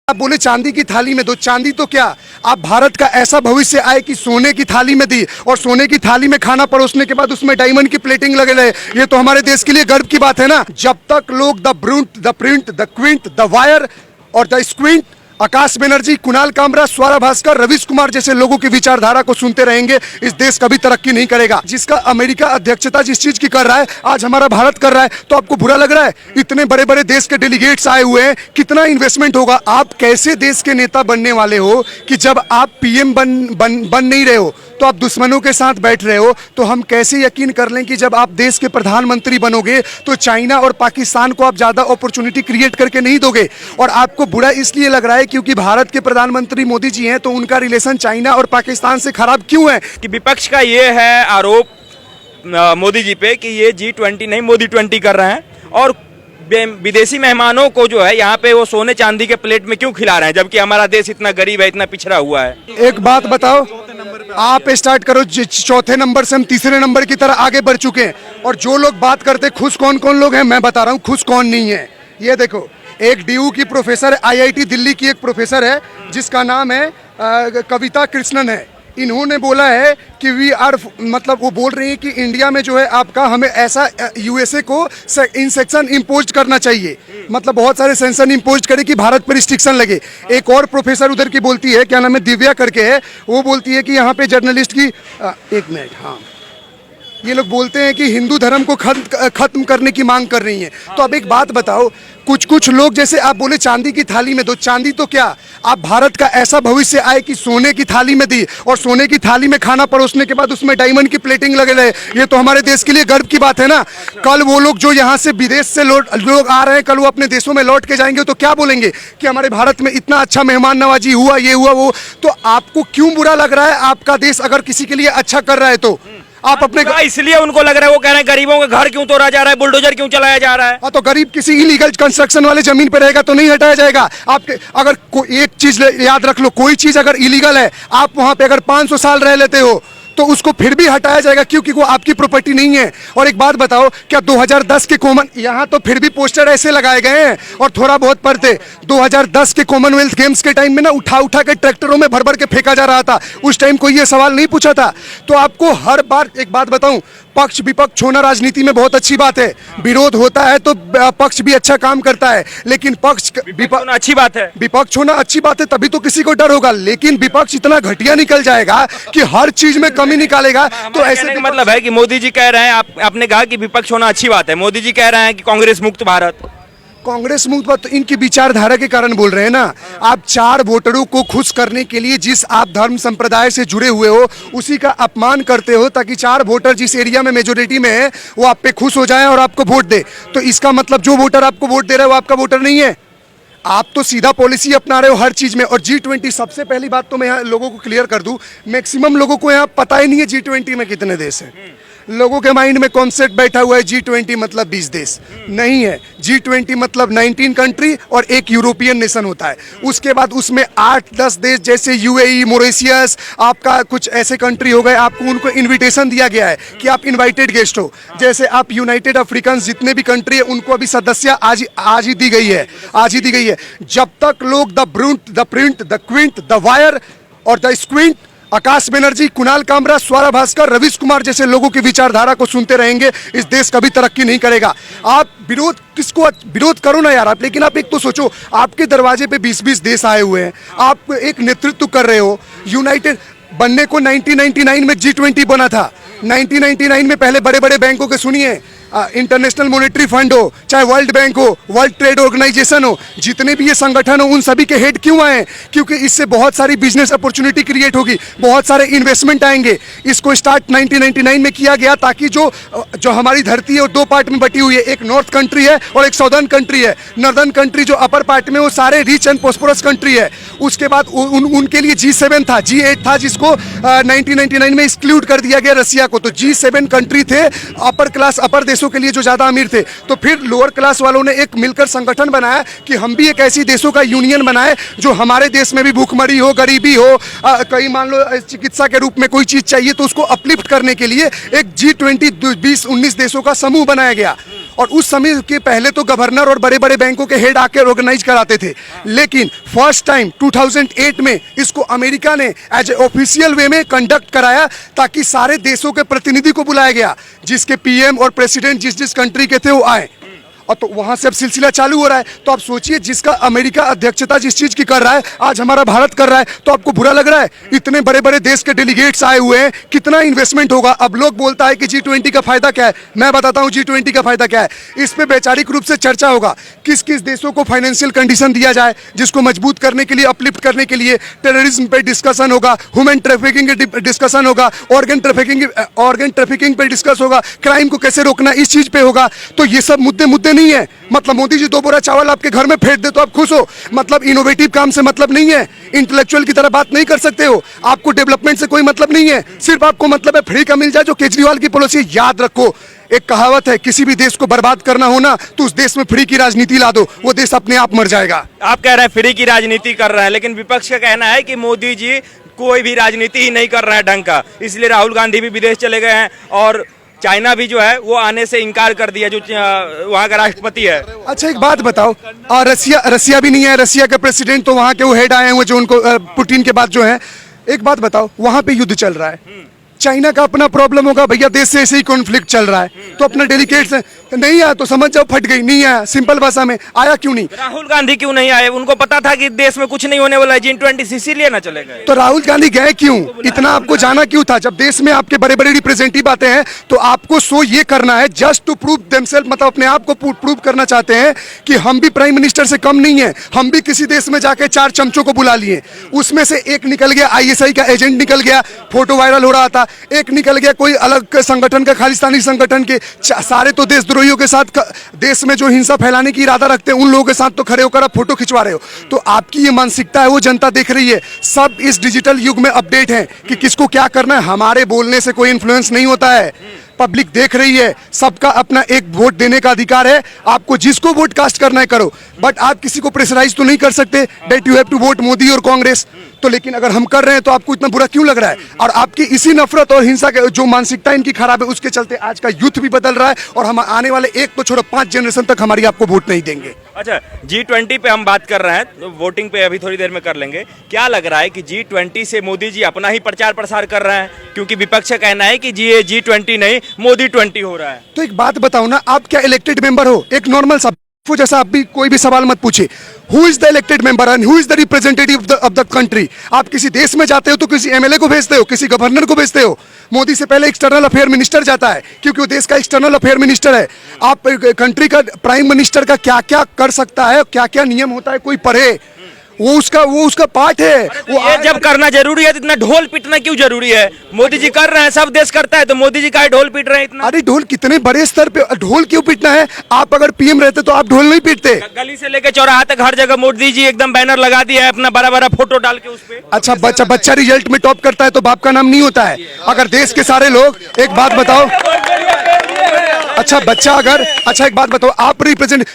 आप बोले चांदी की थाली में दो, चांदी तो क्या, आप भारत का ऐसा भविष्य आए कि सोने की थाली में दी, और सोने की थाली में खाना परोसने के बाद उसमें डायमंड की प्लेटिंग लगे रहे। ये तो हमारे देश के लिए गर्व की बात है ना। जब तक लोग the Brunt, the Print, the Quint, the Wire और द स्क्विंट, आकाश बनर्जी, कुणाल कामरा, स्वरा भास्कर, रवीश कुमार जैसे लोगों की विचारधारा को सुनते रहेंगे, इस देश कभी तरक्की नहीं करेगा। जिसका अमेरिका अध्यक्षता जिस चीज की कर रहा है, आज हमारा भारत कर रहा है, तो आपको बुरा लग रहा है? इतने बड़े बड़े देश के डेलीगेट्स आए हुए हैं, कितना इन्वेस्टमेंट होगा। आप कैसे देश के नेता बनने वाले हो कि जब आप पीएम बन नहीं रहे हो तो आप दुश्मनों के साथ बैठ रहे हो। तो हम कैसे यकीन कर लें कि जब आप देश के प्रधानमंत्री बनोगे तो चाइना और पाकिस्तान को आप ज्यादा अपॉर्चुनिटी क्रिएट करके नहीं दोगे। और आपको बुरा इसलिए लग रहा है क्योंकि भारत के प्रधानमंत्री मोदी जी हैं, तो उनका रिलेशन चाइना और पाकिस्तान से खराब क्यों है? कि विपक्ष का ये है आरोप मोदी जी पे कि ये G20 नहीं मोदी 20 कर रहे हैं, और विदेशी मेहमानों को जो है यहाँ पे वो सोने चांदी के प्लेट में क्यों खिला रहे हैं, जबकि हमारा देश इतना गरीब है, इतना पिछड़ा हुआ है। एक बात बताओ, आप स्टार्ट करो, चौथे नंबर से हम तीसरे नंबर की तरह आगे बढ़ चुके हैं। और जो लोग बात करते खुश कौन कौन लोग हैं, मैं बता रहा हूँ खुश कौन नहीं है। ये देखो, एक डीयू की प्रोफेसर, IIT दिल्ली की एक प्रोफेसर है जिसका नाम है कविता कृष्णन है। इन्होंने बोला है कि वी आर, मतलब वो बोल रही है कि इंडिया में जो है आपका, हमें ऐसा USA को इन सेक्शन इम्पोज करना चाहिए, मतलब बहुत सारे सेंक्शन इम्पोज करे कि भारत पर रिस्ट्रिक्शन लगे। एक और प्रोफेसर उधर की बोलती है, क्या नाम है, दिव्या करके है, वो बोलती है कि यहाँ पे जर्नलिस्ट की एक मिनट, हाँ, ये लोग बोलते हैं कि हिंदू धर्म को खत्म करने की मांग कर रही हैं। तो अब एक बात बताओ, कुछ लोग जैसे आप बोले चांदी की थाली में दो, चांदी तो क्या, आप भारत का ऐसा भविष्य आए कि सोने की थाली में दी, और सोने की थाली में खाना परोसने के बाद उसमें डायमंड की प्लेटिंग लगे रहे। ये तो हमारे देश के लिए गर्व की बात है ना। कल वो लोग जो यहाँ से विदेश से लोग आ रहे हैं, कल वो अपने देशों में लौट के जाएंगे तो क्या बोलेंगे कि हमारे भारत में इतना अच्छा मेहमान नवाजी हुआ, ये हुआ वो। तो आपको क्यों बुरा लग रहा है? आपका देश अगर किसी के लिए अच्छा कर रहा है तो आप अपने, इसलिए उनको लग रहा है, वो कह रहे हैं गरीबों के घर क्यों तोड़ा जा रहा है, बुलडोजर क्यों चलाया जा रहा है। हाँ, तो गरीब किसी इलीगल कंस्ट्रक्शन वाले जमीन पे रहेगा तो नहीं हटाया जाएगा। आपके अगर एक चीज याद रख लो, कोई चीज अगर इलीगल है, आप वहां पे अगर 500 साल रह लेते हो तो उसको फिर भी हटाया जाएगा, क्योंकि वो आपकी प्रॉपर्टी नहीं है। और एक बात बताओ, क्या 2010 के यहाँ तो फिर भी पोस्टर ऐसे लगाए गए हैं और थोड़ा बहुत पढ़ते। 2010 के कॉमनवेल्थ गेम्स के टाइम में ना उठा के ट्रैक्टरों में भर के फेंका जा रहा था, उस टाइम कोई ये सवाल नहीं पूछा था। तो आपको हर बार, एक बात बताऊं, पक्ष विपक्ष होना राजनीति में बहुत अच्छी बात है। विरोध होता है तो पक्ष भी अच्छा काम करता है, लेकिन पक्ष होना अच्छी बात है, विपक्ष होना अच्छी बात है, तभी तो किसी को डर होगा। लेकिन विपक्ष इतना घटिया निकल जाएगा कि हर चीज में कमी निकालेगा। तो ऐसे का मतलब है कि मोदी जी कह रहे हैं, आपने कहा कि विपक्ष होना अच्छी बात है, मोदी जी कह रहे हैं कि कांग्रेस मुक्त भारत। कांग्रेस मुक्त बात तो इनकी विचारधारा के कारण बोल रहे हैं ना। आप 4 वोटरों को खुश करने के लिए जिस आप धर्म संप्रदाय से जुड़े हुए हो उसी का अपमान करते हो, ताकि 4 वोटर जिस एरिया में मेजोरिटी में है वो आप पे खुश हो जाएं और आपको वोट दे। तो इसका मतलब जो वोटर आपको वोट दे रहा है वो आपका वोटर नहीं है। आप तो सीधा पॉलिसी अपना रहे हो हर चीज में। और G20, सबसे पहली बात तो मैं यहाँ लोगों को क्लियर कर दूं, मैक्सिमम लोगों को यहाँ पता ही नहीं है G20 में कितने देश हैं। लोगों के माइंड में कॉन्सेप्ट बैठा हुआ है G20 मतलब 20 देश, नहीं है। G20 मतलब 19 कंट्री और एक यूरोपियन नेशन होता है। उसके बाद उसमें 8-10 देश जैसे UAE, मॉरिशियस, आपका कुछ ऐसे कंट्री हो गए, आपको उनको इन्विटेशन दिया गया है कि आप इन्वाइटेड गेस्ट हो। जैसे आप यूनाइटेड अफ्रीकन जितने भी कंट्री है उनको अभी सदस्य आज ही दी गई है, आज ही दी गई है। जब तक लोग the Brunt, the Print, the Quint, the Wire और द स्क्विंट, आकाश बनर्जी, कुणाल कामरा, स्वरा भास्कर, रवीश कुमार जैसे लोगों की विचारधारा को सुनते रहेंगे, इस देश कभी तरक्की नहीं करेगा। आप विरोध करो ना यार आप, लेकिन आप एक तो सोचो, आपके दरवाजे पे 20-20 देश आए हुए हैं, आप एक नेतृत्व कर रहे हो। यूनाइटेड बनने को 1999 में G20 बना था। 1999 में पहले बड़े बड़े बैंकों के सुनिए, इंटरनेशनल मॉनेटरी फंड हो, चाहे वर्ल्ड बैंक हो, वर्ल्ड ट्रेड ऑर्गेनाइजेशन हो, जितने भी ये संगठन हो उन सभी के हेड क्यों आए? क्योंकि इससे बहुत सारी बिजनेस अपॉर्चुनिटी क्रिएट होगी, बहुत सारे इन्वेस्टमेंट आएंगे। इसको स्टार्ट 1999 में किया गया ताकि जो हमारी धरती है वो 2 पार्ट में बटी हुई है, एक नॉर्थ कंट्री है और एक साउदर्न कंट्री है। नॉर्दर्न कंट्री जो अपर पार्ट में वो सारे रिच एंड प्रोस्परस कंट्री है। उसके बाद उनके लिए G7 था, G8 था, जिसको 1999 में एक्सक्लूड कर दिया गया रसिया को। तो G7 कंट्री थे अपर क्लास, अपर देशों के लिए जो ज्यादा अमीर थे। तो फिर लोअर क्लास वालों ने एक मिलकर संगठन बनाया कि हम भी एक ऐसी देशों का यूनियन बनाए जो हमारे देश में भी भूखमरी हो, गरीबी हो, कहीं मान लो चिकित्सा के रूप में कोई चीज चाहिए तो उसको अपलिफ्ट करने के लिए एक G20 20-19 देशों का समूह बनाया गया। और उस समय के पहले तो गवर्नर और बड़े बड़े बैंकों के हेड आकर ऑर्गेनाइज कराते थे, लेकिन फर्स्ट टाइम 2008 में इसको अमेरिका ने एज ए ऑफिशियल वे में कंडक्ट कराया, ताकि सारे देशों के प्रतिनिधि को बुलाया गया, जिसके पीएम और प्रेसिडेंट जिस जिस कंट्री के थे वो आए, और तो वहां से अब सिलसिला चालू हो रहा है। तो आप सोचिए, जिसका अमेरिका अध्यक्षता जिस चीज की कर रहा है, आज हमारा भारत कर रहा है, तो आपको बुरा लग रहा है? इतने बड़े बड़े देश के डेलीगेट्स आए हुए हैं, कितना इन्वेस्टमेंट होगा। अब लोग बोलता है कि G20 का फायदा क्या है, मैं बताता हूं G20 का फायदा क्या है। इस पे वैचारिक रूप से चर्चा होगा, किस किस देशों को फाइनेंशियल कंडीशन दिया जाए, जिसको मजबूत करने के लिए, अपलिफ्ट करने के लिए। टेररिज्म पे डिस्कशन होगा, ह्यूमन ट्रैफिकिंग डिस्कशन होगा, ऑर्गन ट्रैफिकिंग पे डिस्कस होगा, क्राइम को कैसे रोकना, इस चीज पे होगा। तो ये सब मुद्दे नहीं है। मतलब मोदी जी 2 बोरा चावल आपके घर में फेंक दे तो आप खुश हो? मतलब इनोवेटिव काम से मतलब नहीं है, इंटेलेक्चुअल की तरह बात नहीं कर सकते हो, आपको डेवलपमेंट से कोई मतलब नहीं है, सिर्फ आपको मतलब है फ्री का मिल जाए, जो केजरीवाल की पॉलिसी। याद रखो, एक कहावत है, किसी भी देश को बर्बाद करना हो ना, तो उस देश में फ्री की राजनीति ला दो, वो देश अपने आप मर जाएगा। आप कह रहे हैं फ्री की राजनीति कर रहे हैं, लेकिन विपक्ष का कहना है कि मोदी जी कोई भी राजनीति ही नहीं कर रहे हैं ढंग का, इसलिए राहुल गांधी भी विदेश चले गए हैं और चाइना भी जो है वो आने से इनकार कर दिया, जो वहाँ का राष्ट्रपति है। अच्छा एक बात बताओ, और रसिया भी नहीं है, रसिया के प्रेसिडेंट तो वहाँ के वो हेड आए हुए जो उनको पुतिन के बाद जो है। एक बात बताओ, वहाँ पे युद्ध चल रहा है, चाइना का अपना प्रॉब्लम होगा, भैया देश से ऐसे ही कॉन्फ्लिक्ट चल रहा है, तो अपना डेलीगेट्स नहीं आया तो समझ जाओ फट गई, नहीं आया, सिंपल भाषा में। आया क्यों नहीं? राहुल गांधी क्यों नहीं आए? उनको पता था कि देश में कुछ नहीं होने वाला है, G20 इसीलिए ना चले गए। तो राहुल गांधी गए क्यों? इतना आपको जाना क्यों था? जब देश में आपके बड़े बड़े रिप्रेजेंटेटिव आते हैं तो आपको शो ये करना है, जस्ट टू प्रूव देमसेल्फ, मतलब अपने आप को प्रूव करना चाहते हैं कि हम भी प्राइम मिनिस्टर से कम नहीं है। हम भी किसी देश में जाके 4 चमचों को बुला लिए, उसमें से एक निकल गया ISI का एजेंट निकल गया, फोटो वायरल हो रहा था, एक निकल गया कोई अलग संगठन का, खालिस्तानी संगठन के। सारे तो देशद्रोहियों के साथ, देश में जो हिंसा फैलाने की इरादा रखते हैं उन लोगों के साथ तो खड़े होकर आप फोटो खिंचवा रहे हो। तो आपकी ये मानसिकता है, वो जनता देख रही है। सब इस डिजिटल युग में अपडेट है कि किसको क्या करना है। हमारे बोलने से कोई इन्फ्लुएंस नहीं होता है, पब्लिक देख रही है। सबका अपना एक वोट देने का अधिकार है, आपको जिसको वोट कास्ट करना है करो, बट आप किसी को प्रेशराइज तो नहीं कर सकते that you have to vote Modi और कांग्रेस। तो लेकिन अगर हम कर रहे हैं तो आपको इतना बुरा क्यों लग रहा है? और आपकी इसी नफरत और हिंसा के जो मानसिकता इनकी खराब है, उसके चलते आज का यूथ भी बदल रहा है, और हम आने वाले एक तो छोड़ो 5 जनरेशन तक हमारी आपको वोट नहीं देंगे। अच्छा, G20 पे हम बात कर रहे हैं, तो वोटिंग पे अभी थोड़ी देर में कर लेंगे। क्या लग रहा है कि G20 से मोदी जी अपना ही प्रचार प्रसार कर रहे हैं? क्योंकि विपक्ष का कहना है कि G20 नहीं, मोदी 20 हो रहा है। तो एक बात बताओ ना, आप क्या इलेक्टेड मेंबर हो? एक नॉर्मल सा जैसा आप भी कोई भी सवाल मत पूछिए, who is the elected member and who is the representative of the country. आप किसी देश में जाते हो तो किसी MLA को भेजते हो, किसी गवर्नर को भेजते हो। मोदी से पहले एक्सटर्नल अफेयर मिनिस्टर जाता है, क्योंकि वो देश का एक्सटर्नल अफेयर मिनिस्टर है। आप कंट्री का प्राइम मिनिस्टर का क्या क्या कर सकता है, क्या क्या नियम होता है, कोई पढ़े, वो उसका पार्ट है। वो ये जब करना जरूरी है तो इतना ढोल पीटना क्यों जरूरी है? मोदी जी कर रहे हैं, सब देश करता है, तो मोदी जी का ढोल पीट रहे हैं इतना? अरे ढोल कितने बड़े स्तर पे, ढोल क्यों पीटना है? आप अगर PM रहते तो आप ढोल नहीं पीटते। गली से लेकर चौराहा तक हर जगह मोदी जी एकदम बैनर लगा दिया है, अपना बड़ा बड़ा फोटो डाल के उस पे। अच्छा, बच्चा रिजल्ट में टॉप करता है तो बाप का नाम नहीं होता है? अगर देश के सारे लोग, एक बात बताओ, अच्छा एक बात बताओ, आप रिप्रेजेंट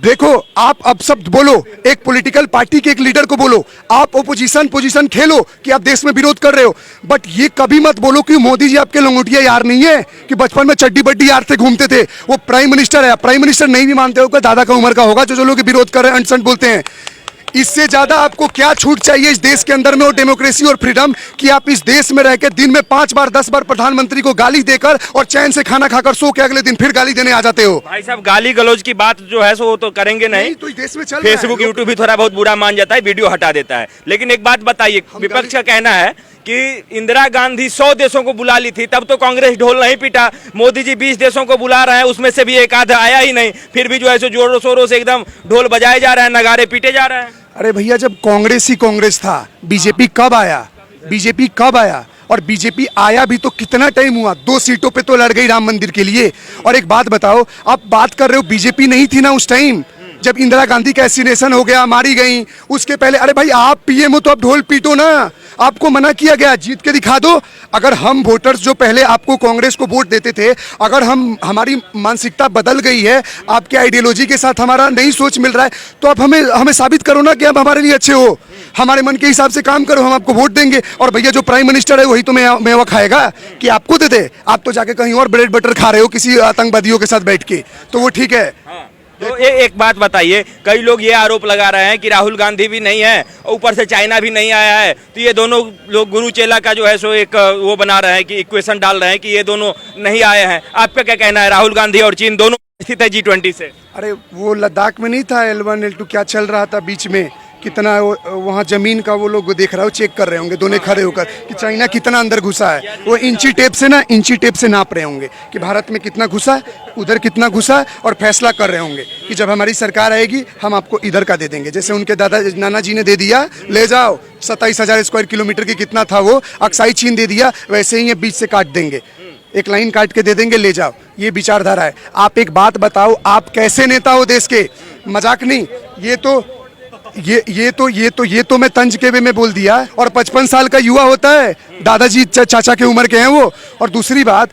देखो, आप अब शब्द बोलो, एक पॉलिटिकल पार्टी के एक लीडर को बोलो, आप पोजीशन खेलो कि आप देश में विरोध कर रहे हो, बट ये कभी मत बोलो कि मोदी जी आपके लंगोटिया यार नहीं है, कि बचपन में चड्डी बड्डी यार से घूमते थे। वो प्राइम मिनिस्टर है, प्राइम मिनिस्टर नहीं भी मानते हो, दादा का उम्र का होगा जो लोग विरोध कर रहे हैं, अनसन बोलते हैं। इससे ज्यादा आपको क्या छूट चाहिए इस देश के अंदर में, और डेमोक्रेसी और फ्रीडम, कि आप इस देश में रहकर दिन में 5 बार 10 बार प्रधानमंत्री को गाली देकर और चैन से खाना खाकर सो के अगले दिन फिर गाली देने आ जाते हो। भाई साहब, गाली गलौज की बात जो है सो वो तो करेंगे नहीं, तो इस देश में चल फेसबुक यूट्यूब भी थोड़ा बहुत बुरा मान जाता है, वीडियो हटा देता है। लेकिन एक बात बताइए, विपक्ष का कहना है कि इंदिरा गांधी 100 देशों को बुला ली थी, तब तो कांग्रेस ढोल नहीं पीटा। मोदी जी 20 देशों को बुला रहे हैं, उसमें से भी एक आधा आया ही नहीं, फिर भी जो है सो जोरों शोरों से एकदम ढोल बजाए जा रहे हैं, नगारे पीटे जा रहे हैं। अरे भैया, जब कांग्रेस ही कांग्रेस था, बीजेपी कब आया? और बीजेपी आया भी तो कितना टाइम हुआ? 2 सीटों पे तो लड़ गई राम मंदिर के लिए। और एक बात बताओ, आप बात कर रहे हो बीजेपी नहीं थी ना उस टाइम जब इंदिरा गांधी का एसिनेशन हो गया, मारी गई, उसके पहले। अरे भाई, आप PM हो तो आप ढोल पीटो ना, आपको मना किया गया, जीत के दिखा दो। अगर हम वोटर्स जो पहले आपको कांग्रेस को वोट देते थे, अगर हमारी मानसिकता बदल गई है, आपके आइडियोलॉजी के साथ हमारा नहीं सोच मिल रहा है, तो आप हमें साबित करो ना कि आप हमारे लिए अच्छे हो। हमारे मन के हिसाब से काम करो, हम आपको वोट देंगे। और भैया जो प्राइम मिनिस्टर है वही तो मेवा खाएगा कि आपको दे दे? आप तो जाके कहीं और ब्रेड बटर खा रहे हो किसी आतंकवादियों के साथ बैठ के, तो वो ठीक है। तो एक बात बताइए, कई लोग ये आरोप लगा रहे हैं कि राहुल गांधी भी नहीं है, ऊपर से चाइना भी नहीं आया है, तो ये दोनों लोग गुरु चेला का जो है सो एक वो बना रहे हैं कि इक्वेशन डाल रहे हैं कि ये दोनों नहीं आए हैं। आपका क्या कहना है? राहुल गांधी और चीन दोनों स्थित है G20 से। अरे वो लद्दाख में नहीं था L1 L2 क्या चल रहा था बीच में, कितना वहाँ जमीन का वो लोग देख रहा हो, चेक कर रहे होंगे दोनों खड़े होकर कि चाइना कितना अंदर घुसा है। वो इंची टेप से नाप रहे होंगे कि भारत में कितना घुसा है, उधर कितना घुसा है, और फैसला कर रहे होंगे कि जब हमारी सरकार आएगी हम आपको इधर का दे देंगे। जैसे उनके नाना जी ने दे दिया, ले जाओ 27,000 स्क्वायर किलोमीटर की कितना था वो अक्साई चीन दे दिया, वैसे ही ये बीच से काट देंगे, एक लाइन काट के दे देंगे, ले जाओ। ये विचारधारा है। आप एक बात बताओ, आप कैसे नेता हो देश के? मजाक नहीं, ये तो मैं तंज के वे में बोल दिया। और 55 साल का युवा होता है, दादाजी चाचा के उम्र के हैं वो। और दूसरी बात,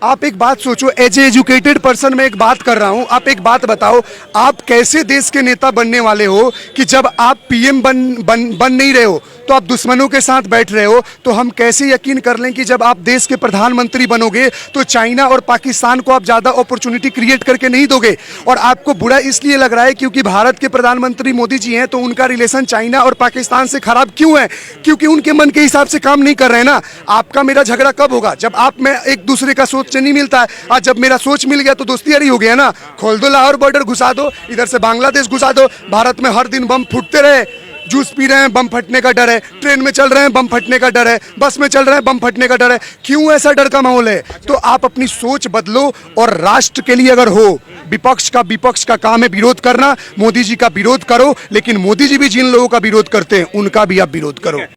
आप एक बात सोचो, एज एजुकेटेड पर्सन मैं एक बात कर रहा हूं, आप एक बात बताओ, आप कैसे देश के नेता बनने वाले हो कि जब आप पीएम बन नहीं रहे हो तो आप दुश्मनों के साथ बैठ रहे हो? तो हम कैसे यकीन कर लें कि जब आप देश के प्रधानमंत्री बनोगे तो चाइना और पाकिस्तान को आप ज़्यादा अपॉर्चुनिटी क्रिएट करके नहीं दोगे? और आपको बुरा इसलिए लग रहा है क्योंकि भारत के प्रधानमंत्री मोदी जी हैं, तो उनका रिलेशन चाइना और पाकिस्तान से खराब क्यों है? क्योंकि उनके मन के हिसाब से काम नहीं कर रहे हैं ना। आपका मेरा झगड़ा कब होगा? जब आप में एक दूसरे का सोच नहीं मिलता है। आज जब मेरा सोच मिल गया तो दोस्ती यारी हो गया ना। खोल दो लाहौर बॉर्डर, घुसा दो, इधर से बांग्लादेश घुसा दो। भारत में हर दिन बम फूटते रहे, जूस पी रहे हैं बम फटने का डर है, ट्रेन में चल रहे हैं बम फटने का डर है, बस में चल रहे हैं बम फटने का डर है। क्यों ऐसा डर का माहौल है? तो आप अपनी सोच बदलो। और राष्ट्र के लिए अगर हो, विपक्ष का काम है विरोध करना, मोदी जी का विरोध करो, लेकिन मोदी जी भी जिन लोगों का विरोध करते हैं उनका भी आप विरोध करो।